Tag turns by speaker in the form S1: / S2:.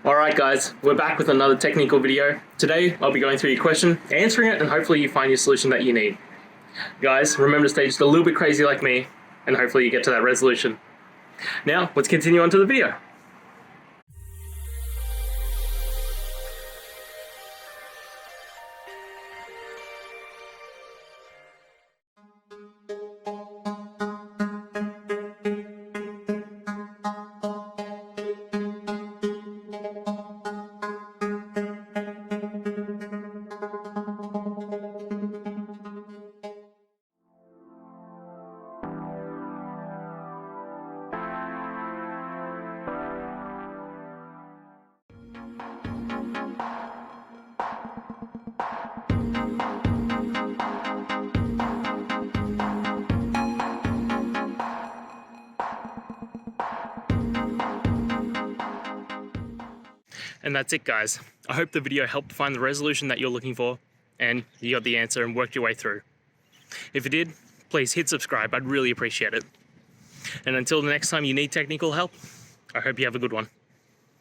S1: Alright guys, we're back with another technical video. Today I'll be going through your question, answering it, and hopefully you find your solution that you need. Guys, remember to stay just a little bit crazy like me, and hopefully you get to that resolution. Now, let's continue on to the video. And that's it guys. I hope the video helped find the resolution that you're looking for and you got the answer and worked your way through. If it did, please hit subscribe, I'd really appreciate it. And until the next time you need technical help, I hope you have a good one.